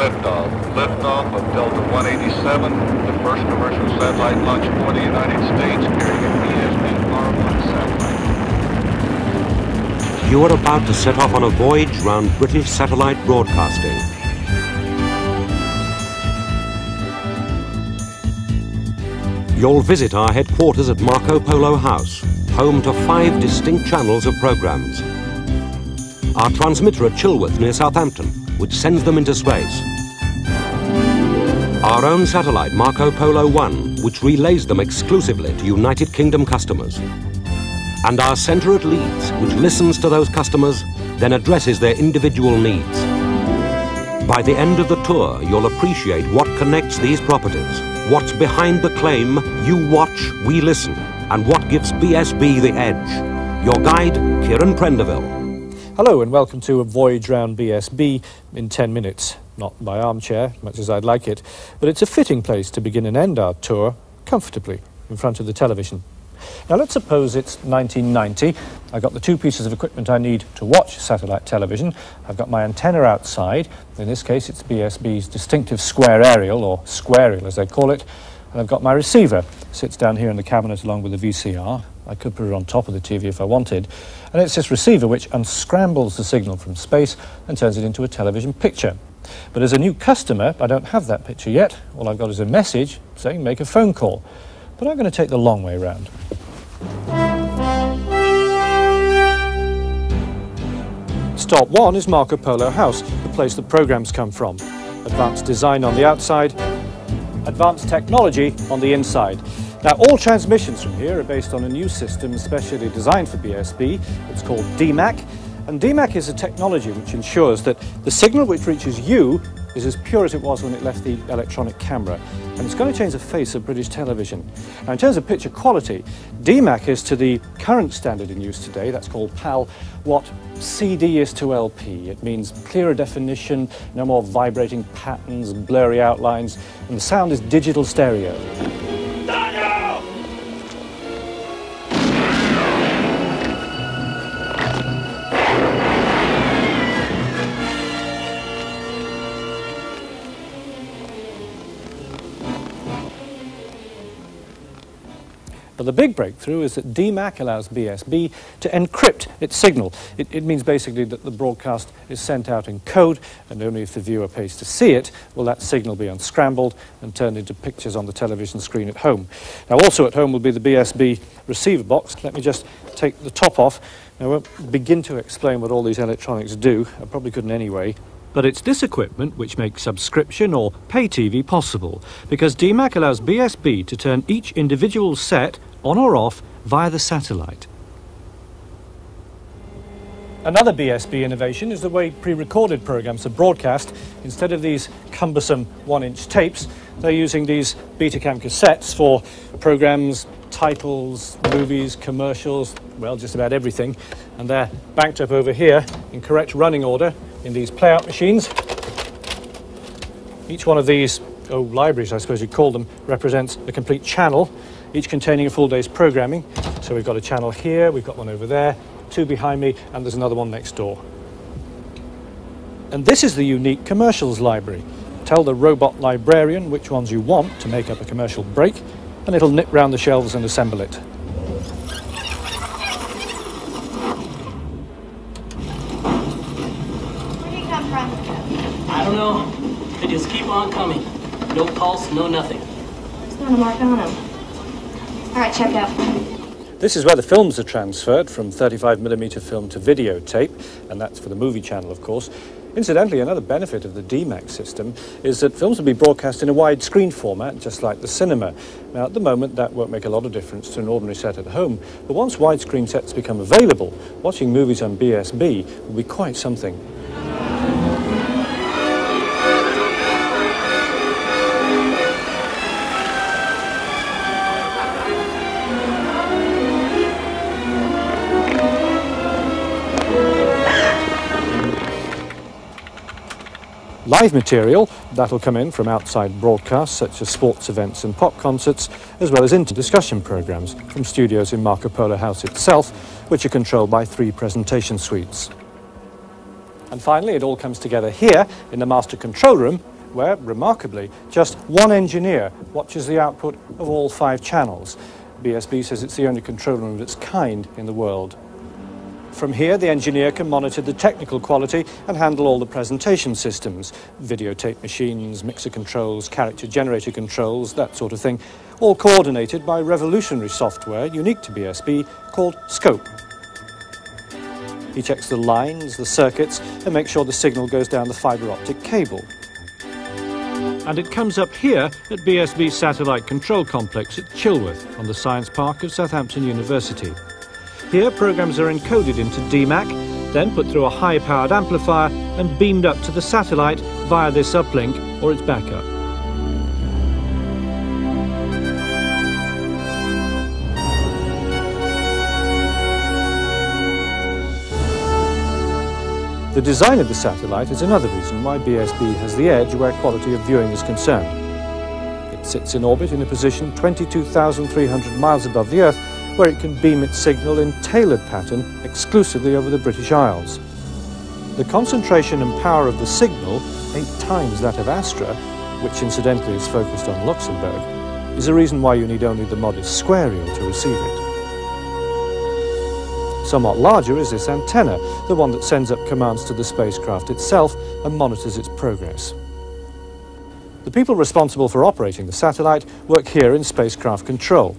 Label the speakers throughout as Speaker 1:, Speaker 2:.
Speaker 1: liftoff. Liftoff of Delta 187, the first commercial satellite launch for the United States carrying a BSB-R1 satellite.
Speaker 2: You are about to set off on a voyage round British satellite broadcasting. You'll visit our headquarters at Marco Polo House, home to 5 distinct channels of programs. Our transmitter at Chilworth near Southampton, which sends them into space. Our own satellite, Marco Polo 1, which relays them exclusively to United Kingdom customers. And our centre at Leeds, which listens to those customers, then addresses their individual needs. By the end of the tour, you'll appreciate what connects these properties, what's behind the claim, you watch, we listen, and what gives BSB the edge. Your guide, Kieran Prendiville.
Speaker 3: Hello and welcome to a Voyage Round BSB in 10 minutes. Not by armchair, much as I'd like it, but it's a fitting place to begin and end our tour comfortably in front of the television. Now let's suppose it's 1990. I've got the 2 pieces of equipment I need to watch satellite television. I've got my antenna outside. In this case it's BSB's distinctive square aerial, or squareal as they call it. And I've got my receiver. Sits down here in the cabinet along with the VCR. I could put it on top of the TV if I wanted. And it's this receiver which unscrambles the signal from space and turns it into a television picture. But as a new customer, I don't have that picture yet. All I've got is a message saying make a phone call. But I'm going to take the long way round. Stop 1 is Marco Polo House, the place the programs come from. Advanced design on the outside, advanced technology on the inside. Now, all transmissions from here are based on a new system specially designed for BSB. It's called DMAC, and DMAC is a technology which ensures that the signal which reaches you is as pure as it was when it left the electronic camera, and it's going to change the face of British television. Now, in terms of picture quality, DMAC is to the current standard in use today, that's called PAL, what CD is to LP. It means clearer definition, no more vibrating patterns, blurry outlines, and the sound is digital stereo. But the big breakthrough is that DMAC allows BSB to encrypt its signal. It means basically that the broadcast is sent out in code, and only if the viewer pays to see it will that signal be unscrambled and turned into pictures on the television screen at home. Now, also at home will be the BSB receiver box. Let me just take the top off. Now, I won't begin to explain what all these electronics do. I probably couldn't anyway. But it's this equipment which makes subscription or pay TV possible, because DMAC allows BSB to turn each individual set on or off via the satellite. Another BSB innovation is the way pre-recorded programs are broadcast. Instead of these cumbersome 1-inch tapes, they're using these Betacam cassettes for programs, titles, movies, commercials, well, just about everything. And they're banked up over here in correct running order in these playout machines. Each one of these, libraries I suppose you'd call them, represents a complete channel, each containing a full day's programming. So we've got a channel here, we've got one over there, 2 behind me, and there's another one next door. And this is the unique commercials library. Tell the robot librarian which ones you want to make up a commercial break, and it'll nip round the shelves and assemble it.
Speaker 4: I don't know. They just keep on coming. No pulse, no nothing.
Speaker 5: There's not a mark on them. All right, check out.
Speaker 3: This is where the films are transferred from 35mm film to videotape, and that's for the movie channel, of course. Incidentally, another benefit of the DMAC system is that films will be broadcast in a widescreen format, just like the cinema. Now, at the moment, that won't make a lot of difference to an ordinary set at home, but once widescreen sets become available, watching movies on BSB will be quite something. Live material, that'll come in from outside broadcasts such as sports events and pop concerts, as well as inter-discussion programmes from studios in Marco Polo House itself, which are controlled by 3 presentation suites. And finally, it all comes together here in the master control room, where, remarkably, just one engineer watches the output of all 5 channels. BSB says it's the only control room of its kind in the world. From here, the engineer can monitor the technical quality and handle all the presentation systems, videotape machines, mixer controls, character generator controls, that sort of thing, all coordinated by revolutionary software unique to BSB called Scope. He checks the lines, the circuits, and makes sure the signal goes down the fibre optic cable. And it comes up here at BSB's Satellite Control Complex at Chilworth on the Science Park of Southampton University. Here, programs are encoded into DMAC, then put through a high-powered amplifier and beamed up to the satellite via this uplink or its backup. The design of the satellite is another reason why BSB has the edge where quality of viewing is concerned. It sits in orbit in a position 22,300 miles above the Earth, where it can beam its signal in tailored pattern exclusively over the British Isles. The concentration and power of the signal, 8 times that of Astra, which incidentally is focused on Luxembourg, is a reason why you need only the modest square reel to receive it. Somewhat larger is this antenna, the one that sends up commands to the spacecraft itself and monitors its progress. The people responsible for operating the satellite work here in spacecraft control.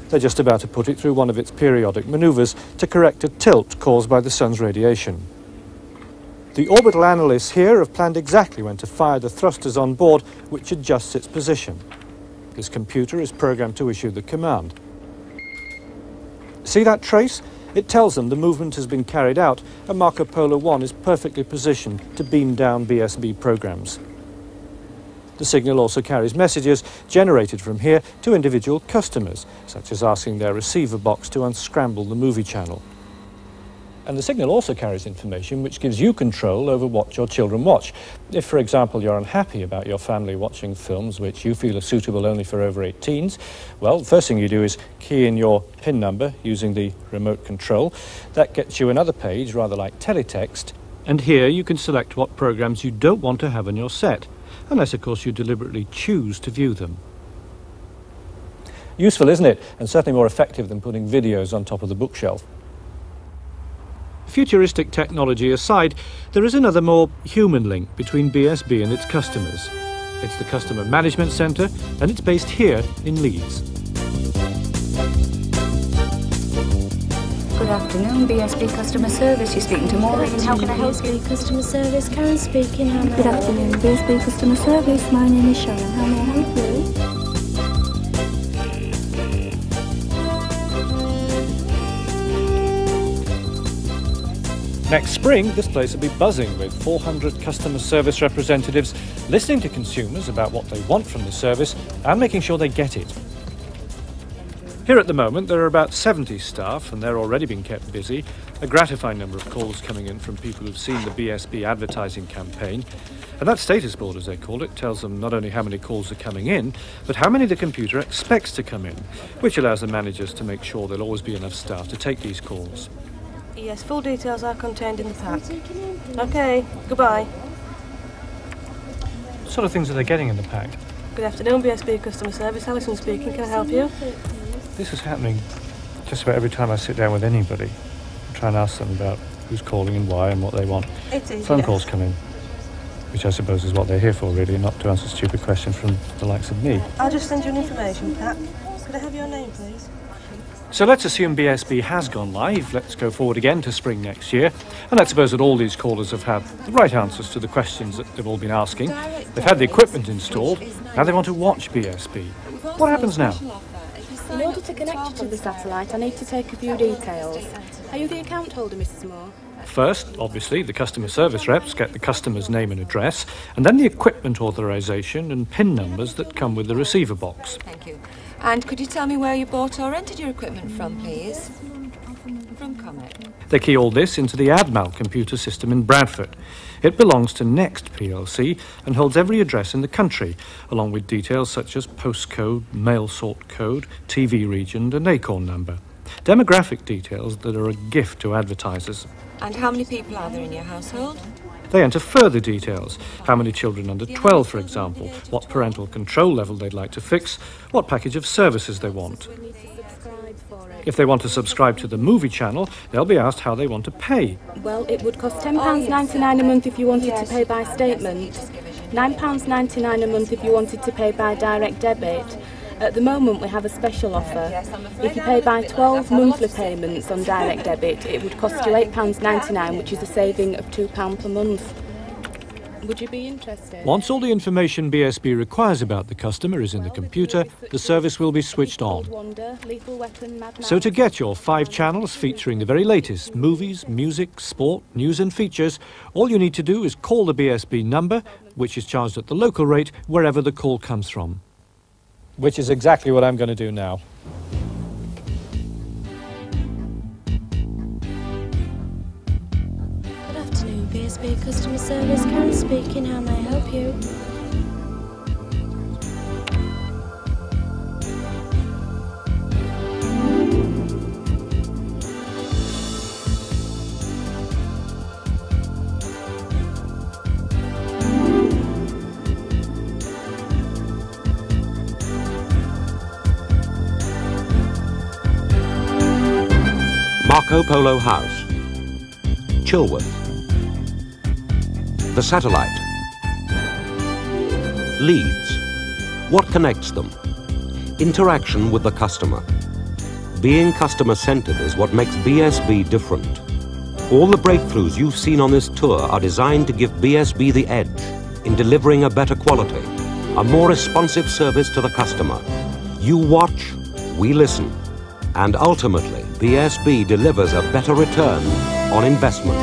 Speaker 3: They're just about to put it through one of its periodic manoeuvres to correct a tilt caused by the sun's radiation. The orbital analysts here have planned exactly when to fire the thrusters on board, which adjusts its position. This computer is programmed to issue the command. See that trace? It tells them the movement has been carried out and Marco Polo 1 is perfectly positioned to beam down BSB programs. The signal also carries messages generated from here to individual customers, such as asking their receiver box to unscramble the movie channel. And the signal also carries information which gives you control over what your children watch. If, for example, you're unhappy about your family watching films which you feel are suitable only for over 18s, well, the first thing you do is key in your PIN number using the remote control. That gets you another page, rather like teletext, and here you can select what programs you don't want to have on your set, unless, of course, you deliberately choose to view them. Useful, isn't it? And certainly more effective than putting videos on top of the bookshelf. Futuristic technology aside, there is another more human link between BSB and its customers. It's the Customer Management Centre, and it's based here in Leeds.
Speaker 6: Good afternoon, BSB Customer Service. You're speaking to Maureen. How can I help you?
Speaker 7: BSB Customer Service, Karen speaking. How may I
Speaker 6: Good
Speaker 7: help
Speaker 6: afternoon,
Speaker 7: you?
Speaker 6: BSB Customer Service. My name is Sharon. How may I help you?
Speaker 3: Next spring, this place will be buzzing with 400 customer service representatives listening to consumers about what they want from the service and making sure they get it. Here at the moment, there are about 70 staff, and they're already being kept busy. A gratifying number of calls coming in from people who've seen the BSB advertising campaign. And that status board, as they call it, tells them not only how many calls are coming in, but how many the computer expects to come in, which allows the managers to make sure there'll always be enough staff to take these calls.
Speaker 8: Yes, full details are contained in the pack. Okay, goodbye.
Speaker 3: What sort of things are they getting in the pack?
Speaker 8: Good afternoon, BSB Customer Service. Alison speaking. Can I help you?
Speaker 3: This is happening just about every time I sit down with anybody. I try and ask them about who's calling and why and what they want.
Speaker 8: It is,
Speaker 3: Phone
Speaker 8: yes.
Speaker 3: calls come in, which I suppose is what they're here for, really, not to answer stupid questions from the likes of me.
Speaker 8: I'll just send you an information pack. Could I have your name, please?
Speaker 3: So let's assume BSB has gone live. Let's go forward again to spring next year. And let's suppose that all these callers have had the right answers to the questions that they've all been asking. They've had the equipment installed. Now they want to watch BSB. What happens now?
Speaker 7: In order to connect you to the satellite, I need to take a few details. Are you the account holder, Mrs. Moore?
Speaker 3: First, obviously, the customer service reps get the customer's name and address, and then the equipment authorization and PIN numbers that come with the receiver box.
Speaker 9: Thank you. And could you tell me where you bought or rented your equipment from, please? From Comet.
Speaker 3: They key all this into the ADMAL computer system in Bradford. It belongs to Next plc and holds every address in the country, along with details such as postcode, mail sort code, TV region and ACORN number. Demographic details that are a gift to advertisers.
Speaker 9: And how many people are there in your household?
Speaker 3: They enter further details. How many children under 12, for example, what parental control level they'd like to fix, what package of services they want. If they want to subscribe to the movie channel, they'll be asked how they want to pay.
Speaker 7: Well, it would cost £10.99 a month if you wanted to pay by statement, £9.99 a month if you wanted to pay by direct debit. At the moment we have a special offer. If you pay by 12 monthly payments on direct debit, it would cost you £8.99, which is a saving of £2 per month. Would you be interested?
Speaker 3: Once all the information BSB requires about the customer is in the computer, the service will be switched on. So to get your 5 channels featuring the very latest movies, music, sport, news and features, all you need to do is call the BSB number, which is charged at the local rate wherever the call comes from. Which is exactly what I'm going to do now.
Speaker 10: Good afternoon, BSB Customer Service. Karen speaking. How may I help you?
Speaker 2: Marco Polo House, Chilworth, the Satellite, Leeds. What connects them? Interaction with the customer. Being customer-centered is what makes BSB different. All the breakthroughs you've seen on this tour are designed to give BSB the edge in delivering a better quality, a more responsive service to the customer. You watch, we listen, and ultimately BSB delivers a better return on investment.